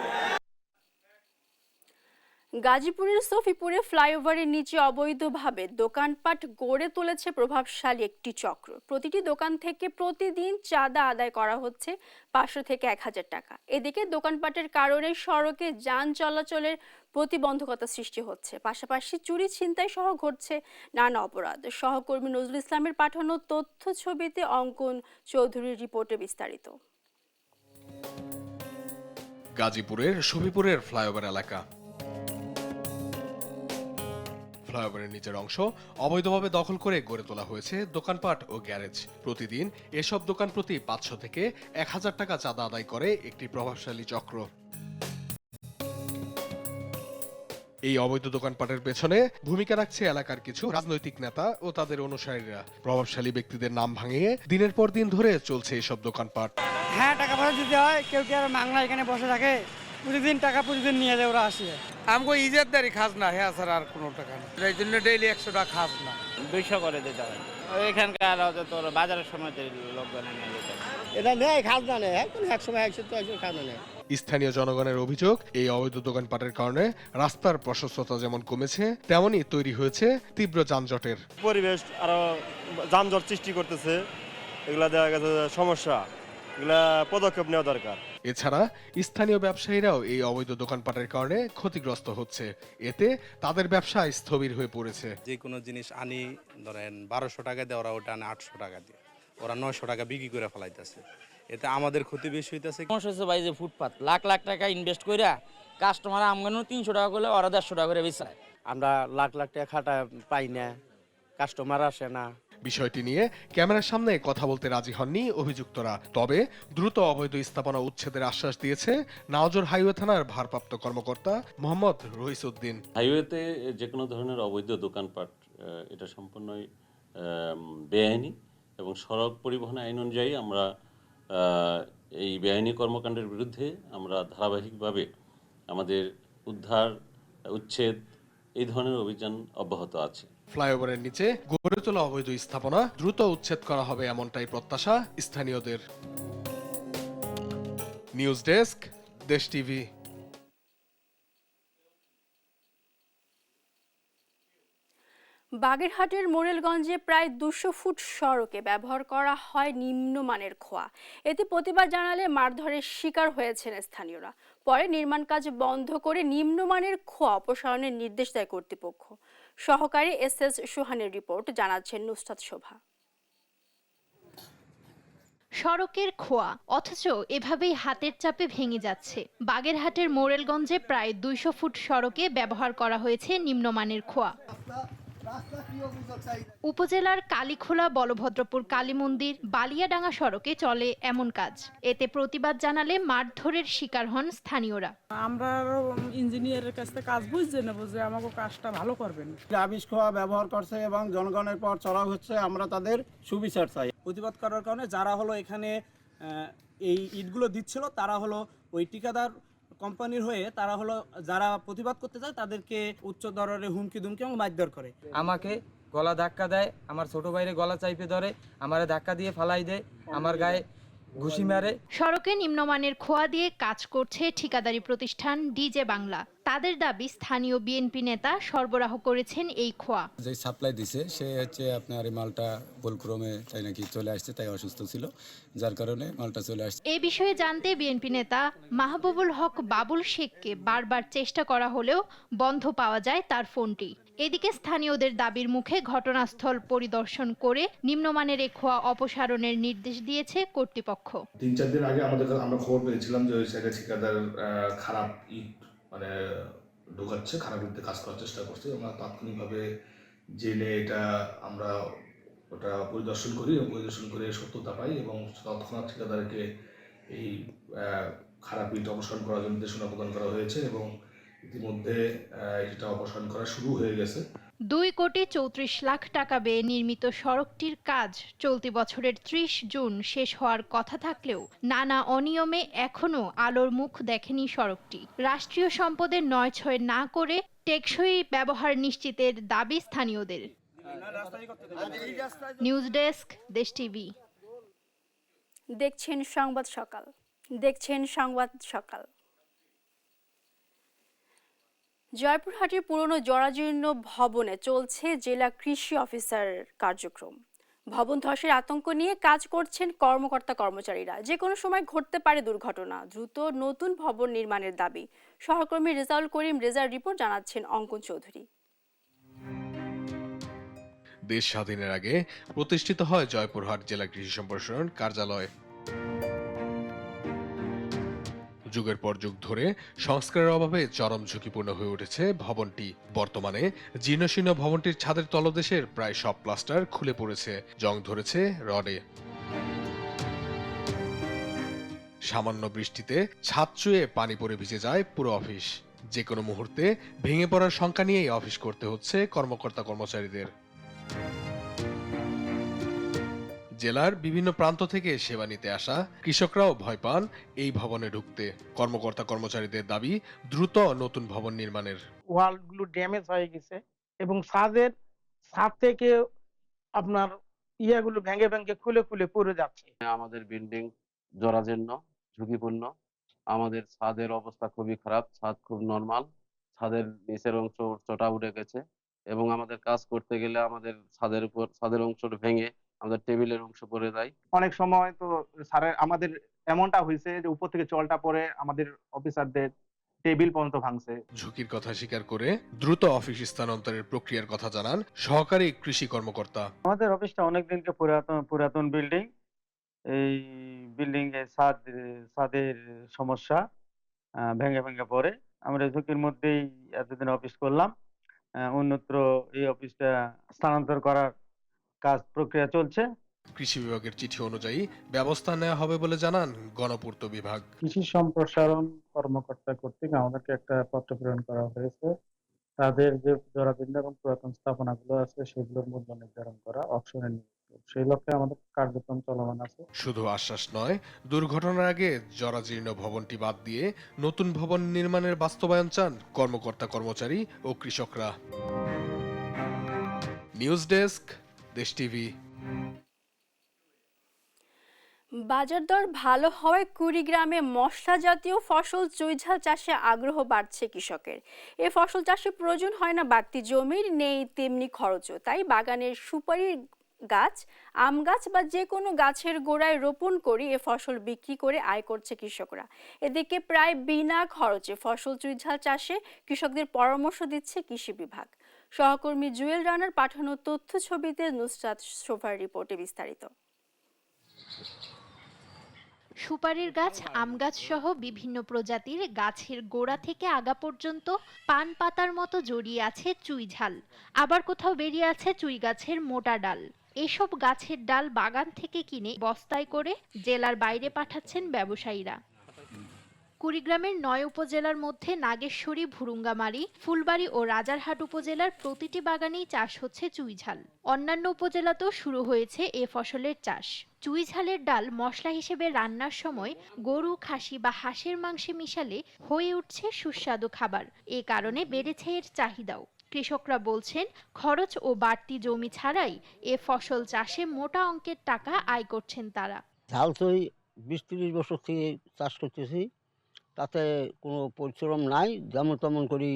গাজীপুরের সফিপুরে ফ্লাইওভারের নিচে অবৈধভাবে দোকানপাট গড়ে তুলেছে প্রভাবশালী একটি চক্র। প্রতিটি দোকান থেকে প্রতিদিন চাঁদা আদায় করা হচ্ছে ৫০০ থেকে ১০০০ টাকা। এদিকে দোকানপাটের কারণে সড়কে যান চলাচলের প্রতিবন্ধকতা সৃষ্টি হচ্ছে, পাশাপাশি চুরি ছিনতাই সহ ঘটছে নানা অপরাধ। সহকর্মী নজরুল ইসলামের পাঠানো তথ্য ছবিতে অঙ্কন চৌধুরীর রিপোর্টে বিস্তারিত।
গাজীপুরের সফিপুরের ফ্লাইওভার এলাকা। ফ্লাইওভারের নিচের অংশ অবৈধভাবে দখল করে গড়ে তোলা হয়েছে দোকানপাট ও গ্যারেজ। প্রতিদিন এসব দোকান প্রতি ৫০০ থেকে ১০০০ টাকা চাঁদা আদায় করে একটি প্রভাবশালী চক্র। এই অবৈধ দোকানপাটের পেছনে ভূমিকা রাখছে এলাকার কিছু রাজনৈতিক নেতা ও তাদের অনুসারীরা। প্রভাবশালী ব্যক্তিদের নাম ভাঙিয়ে দিনের পর দিন ধরে চলছে এসব দোকানপাট।
হ্যাঁ, টাকা পয়সা দিতে হয়, কেউ কি আর বাংলা এখানে বসে থাকে, প্রতিদিন টাকা প্রতিদিন নিয়ে যায় ওরা আসে।
আমগো ইজাতদারি খাস না, হ্যাঁ স্যার, আর কোনো টাকা না, এই জন্য ডেইলি ১০০ টাকা খাস না,
২০০ করে দিতে হয়। এখানকার তোর বাজারের সময় লোকজন নিয়ে যেতে
এটা নেই, খাজনা নেই, একদম ১০০ খাজনা নেই।
স্থানীয় জনগণের অভিযোগ, এই অবৈধ দোকানপাটের কারণে রাস্তার প্রশস্ততা যেমন কমেছে, তেমনই তৈরি হয়েছে তীব্র যানজটের
পরিবেশ। আরো যানজট সৃষ্টি করতেছে, এগুলা দেখা গেছে সমস্যা, এগুলা পদক্ষেপ নেওয়া দরকার।
এছাড়া স্থানীয় ব্যবসায়ীরাও এই অবৈধ দোকানপাটের কারণে ক্ষতিগ্রস্ত হচ্ছে। এতে তাদের ব্যবসা স্থবির হয়ে পড়েছে।
যে কোনো জিনিস আনি ধরেন ১২০০ টাকা দিয়ে, ওরা ওটা আনে ৮০০ টাকা দিয়ে, ওরা ৯০০ টাকা বিক্রি করে ফেলাইতেছে। এতে আমাদের ক্ষতি বেশি হইতেছে।
সমস্যা হচ্ছে ভাই যে ফুটপাত লাখ লাখ টাকা ইনভেস্ট কইরা কাস্টমার আমগানো ৩০০ টাকা করলে ওরা ১৫০ টাকা করে বেচায়।
আমরা লাখ লাখ টাকা খাটা পাই না, কাস্টমার আসে না।
বিষয়টি নিয়ে ক্যামেরার সামনে কথা বলতে রাজি হননি অভিযুক্তরা। তবে দ্রুত অবৈধ স্থাপনা উচ্ছেদের আশ্বাস দিয়েছে নাওজর হাইওয়ে থানার ভারপ্রাপ্ত কর্মকর্তা মোহাম্মদ রহিসউদ্দিন।
হাইওয়েতে যে কোনো ধরনের অবৈধ দোকানপাট এটা সম্পূর্ণই বেআইনি এবং সড়ক পরিবহন আইন অনুযায়ী আমরা এই বেআইনি কর্মকাণ্ডের বিরুদ্ধে আমরা ধারাবাহিকভাবে আমাদের উদ্ধার, উচ্ছেদ এই ধরনের অভিযান অব্যাহত আছে।
ফ্লাইওভারের নিচে গড়ে তোলা অবৈধ স্থাপনা দ্রুত উচ্ছেদ করা হবে এমনটাই প্রত্যাশা স্থানীয়দের। নিউজ ডেস্ক, দেশ টিভি।
বাগেরহাটের মোরেলগঞ্জে প্রায় 200 ফুট সড়কে ব্যবহার করা হয় নিম্নমানের খোয়া। এতে প্রতিবাদ জানালে মারধরের শিকার হয়েছেন স্থানীয়রা। পরে নির্মাণ কাজ বন্ধ করে নিম্নমানের খোয়া অপসারণের নির্দেশ দেয় কর্তৃপক্ষ। সহকারী এসএস সোহানের রিপোর্ট, জানাচ্ছেন নুসরাত শোভা।
সড়কের খোয়া অথচ এভাবেই হাতের চাপে ভেঙে যাচ্ছে। বাগেরহাটের মোরেলগঞ্জে প্রায় 200 ফুট সড়কে ব্যবহার করা হয়েছে নিম্নমানের খোয়া। উপজেলার কালীখোলা বলভদ্রপুর কালী মন্দির বালিয়াডাঙ্গা সড়কে চলে এমন কাজ। এতে প্রতিবাদ জানালে মারধরের শিকার হন স্থানীয়রা।
আমরা ইঞ্জিনিয়ারের কাছ থেকে কাজ বুঝছে না, বুঝে আমাকে কাজটা ভালো করবেন।
আবিষ খোয়া ব্যবহার করছে এবং জনগণের পর চড়া হচ্ছে, আমরা তাদের সুবিচার চাই।
প্রতিবাদ করার কারণে যারা হলো এখানে এই ইটগুলো দিচ্ছিল তারা হলো ওই ঠিকাদার কোম্পানির হয়ে তারা হলো যারা প্রতিবাদ করতে যায় তাদেরকে উচ্চ দরে হুমকি দুমকি এবং মারধর করে।
আমাকে গলা ধাক্কা দেয়, আমার ছোট ভাইরে গলা চাইপে ধরে, আমারে ধাক্কা দিয়ে ফালাই দেয়, আমার গায়ে ঘুষি মারে।
সড়কে নিম্নমানের খোয়া দিয়ে কাজ করছে ঠিকাদারি প্রতিষ্ঠান ডিজে বাংলা। তাদের দাবি স্থানীয় বিএনপি নেতা সরবরাহ করেছেন এই খোয়া।
যে সাপ্লাই দিছে সে হচ্ছে আপনার এই মালটা ভুলক্রমে তাই নাকি চলে আসছে, তাই অসুস্থ ছিল, যার কারণে মালটা চলে আসছে।
এ বিষয়ে জানতে বিএনপি নেতা মাহবুবুল হক বাবুল শেখকে বারবার চেষ্টা করা হলেও বন্ধ পাওয়া যায় তার ফোনটি। এদিকে স্থানীয়দের দাবির মুখে ঘটনাস্থল পরিদর্শন করে নিম্নমানের এই খোয়া অপসারণের নির্দেশ দিয়েছে কর্তৃপক্ষ।
3-4 দিন আগে আমরা খবর পেয়েছিলাম যে ওই সাইডে ঠিকাদার খারাপ ইট মানে ঢোকাচ্ছে, খারাপ ইটতে কাজ করার চেষ্টা করছে। আমরা তাৎক্ষণিকভাবে জেনে এটা আমরা ওটা পরিদর্শন করি এবং পরিদর্শন করে সত্যতা পাই এবং তৎক্ষণাৎ ঠিকাদারকে এই খারাপ ইট অপসারণ করার জন্য নির্দেশনা প্রদান করা হয়েছে এবং ইতিমধ্যে এটা অপসারণ করা শুরু হয়ে গেছে।
2,34,00,000 টাকা ব্যয়ে নির্মিত সড়কটির কাজ চলতি বছরের 30 জুন শেষ হওয়ার কথা থাকলেও নানা অনিয়মে এখনো আলোর মুখ দেখেনি সড়কটি। রাষ্ট্রীয় সম্পদের নয়-ছয় না করে টেকসই ব্যবহার নিশ্চিতের দাবি স্থানীয়দের। নিউজ ডেস্ক, দেশ টিভি।
দেখছেন সংবাদ সকাল। জয়পুরহাটের পুরনো জরাজীর্ণ ভবনে চলছে জেলা কৃষি অফিসার কার্যক্রম। ভবন ধসের আতঙ্ক নিয়ে কাজ করছেন কর্মকর্তা-কর্মচারীরা। যে কোনো সময় ঘটতে পারে দুর্ঘটনা, দ্রুত নতুন ভবন নির্মাণের দাবি। সহকর্মী রেজাউল করিম রেজার রিপোর্ট, জানাচ্ছেন অঙ্কন চৌধুরী।
দেশ স্বাধীনের আগে প্রতিষ্ঠিত হয় জয়পুরহাট জেলা কৃষি সম্প্রসারণ কার্যালয়। যুগের পর যুগ ধরে সংস্কারের অভাবে চরম ঝুঁকিপূর্ণ হয়ে উঠেছে ভবনটি। বর্তমানে জীর্ণশীর্ণ ভবনটির ছাদের তলদেশের প্রায় সব প্লাস্টার খুলে পড়েছে, জং ধরেছে রডে। সামান্য বৃষ্টিতে ছাদ চুয়ে পানি পড়ে ভিজে যায় পুরো অফিস। যে কোনো মুহূর্তে ভেঙে পড়ার শঙ্কা নিয়েই অফিস করতে হচ্ছে কর্মকর্তা-কর্মচারীদের। জেলার বিভিন্ন প্রান্ত থেকে সেবা নিতে আসা কৃষকরাও ভয় পান এই ভবনে ঢুকতে। কর্মকর্তা-কর্মচারীদের দাবি দ্রুত নতুন ভবন নির্মাণের।
ওয়ালগুলো ড্যামেজ হয়ে গেছে এবং ছাদ থেকে আপনার ইয়াগুলো ভেঙে ভেঙে খুলে পড়ে যাচ্ছে।
আমাদের বিল্ডিং জরাজীর্ণ, ঝুঁকিপূর্ণ। আমাদের ছাদের অবস্থা খুবই খারাপ, ছাদ খুব নরমাল, ছাদের নিচের অংশ চটা উঠে গেছে এবং আমাদের কাজ করতে গেলে আমাদের ছাদের অংশটা ভেঙে আমাদের টেবিলের অংশ পড়ে যায়।
অনেক সময় তো স্যারের আমাদের এমনটা হয়েছে যে উপর থেকে জলটা পড়ে আমাদের অফিসারদের টেবিল পর্যন্ত ভাঙছে।
ঝুঁকির কথা স্বীকার করে দ্রুত অফিস স্থানান্তরের প্রক্রিয়ার কথা জানান সহকারী কৃষি কর্মকর্তা।
আমাদের অফিসটা অনেকদিনকে পুরাতন বিল্ডিং। এই বিল্ডিং এর ছাদের সমস্যা, ভেঙে পড়ে। আমরা ঝুঁকির মধ্যেই এতদিন অফিস করলাম। অন্যত্র এই অফিসটা স্থানান্তর করার কাজ প্রক্রিয়া চলছে।
কৃষি বিভাগের চিঠি অনুযায়ী ব্যবস্থা নেওয়া হবে বলে জানান গণপূর্ত বিভাগ।
কৃষি সম্প্রসারণ কর্মকর্তা কর্তৃক আমাদেরকে একটা পত্র প্রেরণ করা হয়েছে। তাদের যে জরাজীর্ণ এবং পুরাতন স্থাপনাগুলো আছে সেগুলোর মূল্য নির্ধারণ করা, অপশনে সেই লক্ষ্যে আমাদের কার্যক্রম চলমান আছে।
শুধু আশ্বাস নয়, দুর্ঘটনার আগে জরাজীর্ণ ভবনটি বাদ দিয়ে নতুন ভবন নির্মাণের বাস্তবায়ন চান কর্মকর্তা-কর্মচারী ও কৃষকরা। নিউজ ডেস্ক, দেশ টিভি।
বাজার দর ভালো হওয়ায় কুড়িগ্রামে মশলা জাতীয় ফসল চুইঝাল চাষে আগ্রহ বাড়ছে কৃষকের। এ ফসল চাষে প্রয়োজন হয় না বাড়তি জমির, নেই তেমনি খরচও। তাই বাগানের সুপারির গাছ, আম গাছ বা যে কোনো গাছের গোড়ায় রোপণ করে এ ফসল বিক্রি করে আয় করছে কৃষকরা। এদিকে প্রায় বিনা খরচে ফসল চুইঝাল চাষে কৃষকদের পরামর্শ দিচ্ছে কৃষি বিভাগ। সহকর্মী জুয়েল রানার পাঠানো তথ্য ছবিতে নুসরাত শোভার রিপোর্টে বিস্তারিত।
সুপারির গাছ, আম গাছ সহ বিভিন্ন প্রজাতির গাছের গোড়া থেকে আগা পর্যন্ত পান পাতার মতো জড়িয়ে আছে চুইঝাল। আবার কোথাও বেরিয়ে আছে চুই গাছের মোটা ডাল। এসব গাছের ডাল বাগান থেকে কিনে বস্তায় করে জেলার বাইরে পাঠাচ্ছেন ব্যবসায়ীরা। কুড়িগ্রামের ৯ উপজেলার মধ্যে নাগেশ্বরী, ভুরুঙ্গামারী, ফুলবাড়ী ও রাজারহাট উপজেলার প্রতিটি বাগানেই চাষ হচ্ছে চুইঝাল। অন্যান্য উপজেলাতেও শুরু হয়েছে এ ফসলের চাষ। চুইঝালের ডাল মশলা হিসেবে রান্নার সময় গরু, খাসি বা হাঁসের মাংসে মিশালে হয়ে উঠছে সুস্বাদু খাবার। এ কারণে বেড়েছে এর চাহিদাও। কৃষকরা বলছেন, খরচ ও বাড়তি জমি ছাড়াই এ ফসল চাষে মোটা অঙ্কের টাকা আয় করছেন তারা।
ঝাল তো ২০-৩০ বছর থেকে চাষ করতেছি, তাতে কোনো পরিশ্রম নাই, যেমন তেমন করি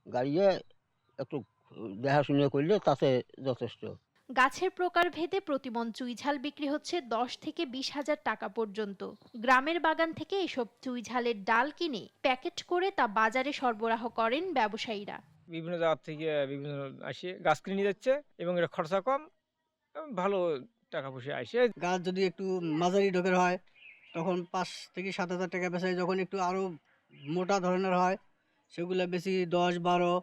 গাড়িয়ে একটু দেখাশুনে করলে তাতে যথেষ্ট।
গাছের প্রকার ভেদে প্রতিমন চুইঝাল বিক্রি হচ্ছে ১০ থেকে ২০ হাজার টাকা পর্যন্ত। গ্রামের বাগান থেকে এসব চুইঝালের ডাল কিনে প্যাকেট করে তা বাজারে সরবরাহ করেন ব্যবসায়ীরা।
বিভিন্ন জায়গা থেকে বিভিন্ন আসে গাছ কিনে নিয়ে যাচ্ছে এবং এটা খরচা কম, ভালো টাকা পয়সা আসে।
গাছ যদি একটু মাঝারি ঢোকের হয় তখন ৫ থেকে ৭ হাজার টাকা বেচায়, যখন একটু আরও মোটা ধরনের হয় সেগুলো বেশি ১০-১২,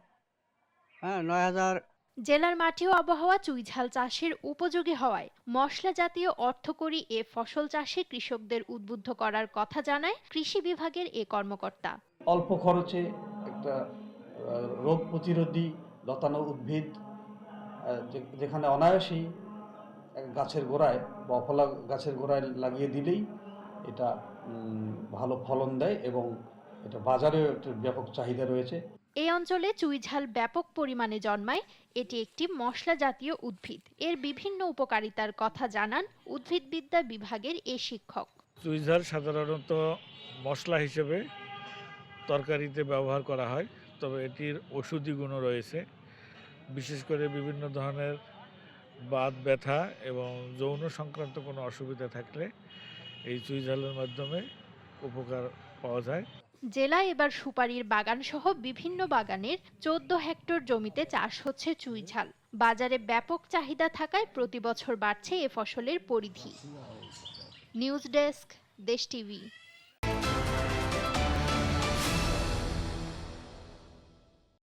৯,০০০।
জেলার মাটি ও আবহাওয়া চুইঝাল চাষের উপযোগী হওয়ায় মশলা জাতীয় অর্থকরী এ ফসল চাষে কৃষকদের উদ্বুদ্ধ করার কথা জানায় কৃষি বিভাগের এ কর্মকর্তা।
অল্প খরচে একটা রোগ প্রতিরোধী লতানো উদ্ভিদ যেখানে অনায়াসেই গাছের গোড়ায় বা ফলা গাছের গোড়ায় লাগিয়ে দিলেই এটা ভালো ফলন দেয় এবং এটা বাজারেও একটা ব্যাপক চাহিদা রয়েছে।
এই অঞ্চলে চুইঝাল ব্যাপক পরিমাণে জন্মায়। এটি একটি মশলা জাতীয় উদ্ভিদ। এর বিভিন্ন উপকারিতার কথা জানান উদ্ভিদবিদ্যা বিভাগের এ শিক্ষক।
চুইঝাল সাধারণত মশলা হিসেবে তরকারিতে ব্যবহার করা হয়, তবে এটির ঔষধি গুণও রয়েছে। বিশেষ করে বিভিন্ন ধরনের বাত ব্যথা এবং যৌন সংক্রান্ত কোনো অসুবিধা থাকলে এই চুইঝালের মাধ্যমে উপকার পাওয়া যায়।
জেলায় এবার সুপারির বাগান সহ বিভিন্ন বাগানের ১৪ হেক্টর জমিতে চাষ হচ্ছে চুইঝাল। বাজারে ব্যাপক চাহিদা থাকায় প্রতি বছর বাড়ছে এ ফসলের পরিধি। নিউজ ডেস্ক, দেশ টিভি।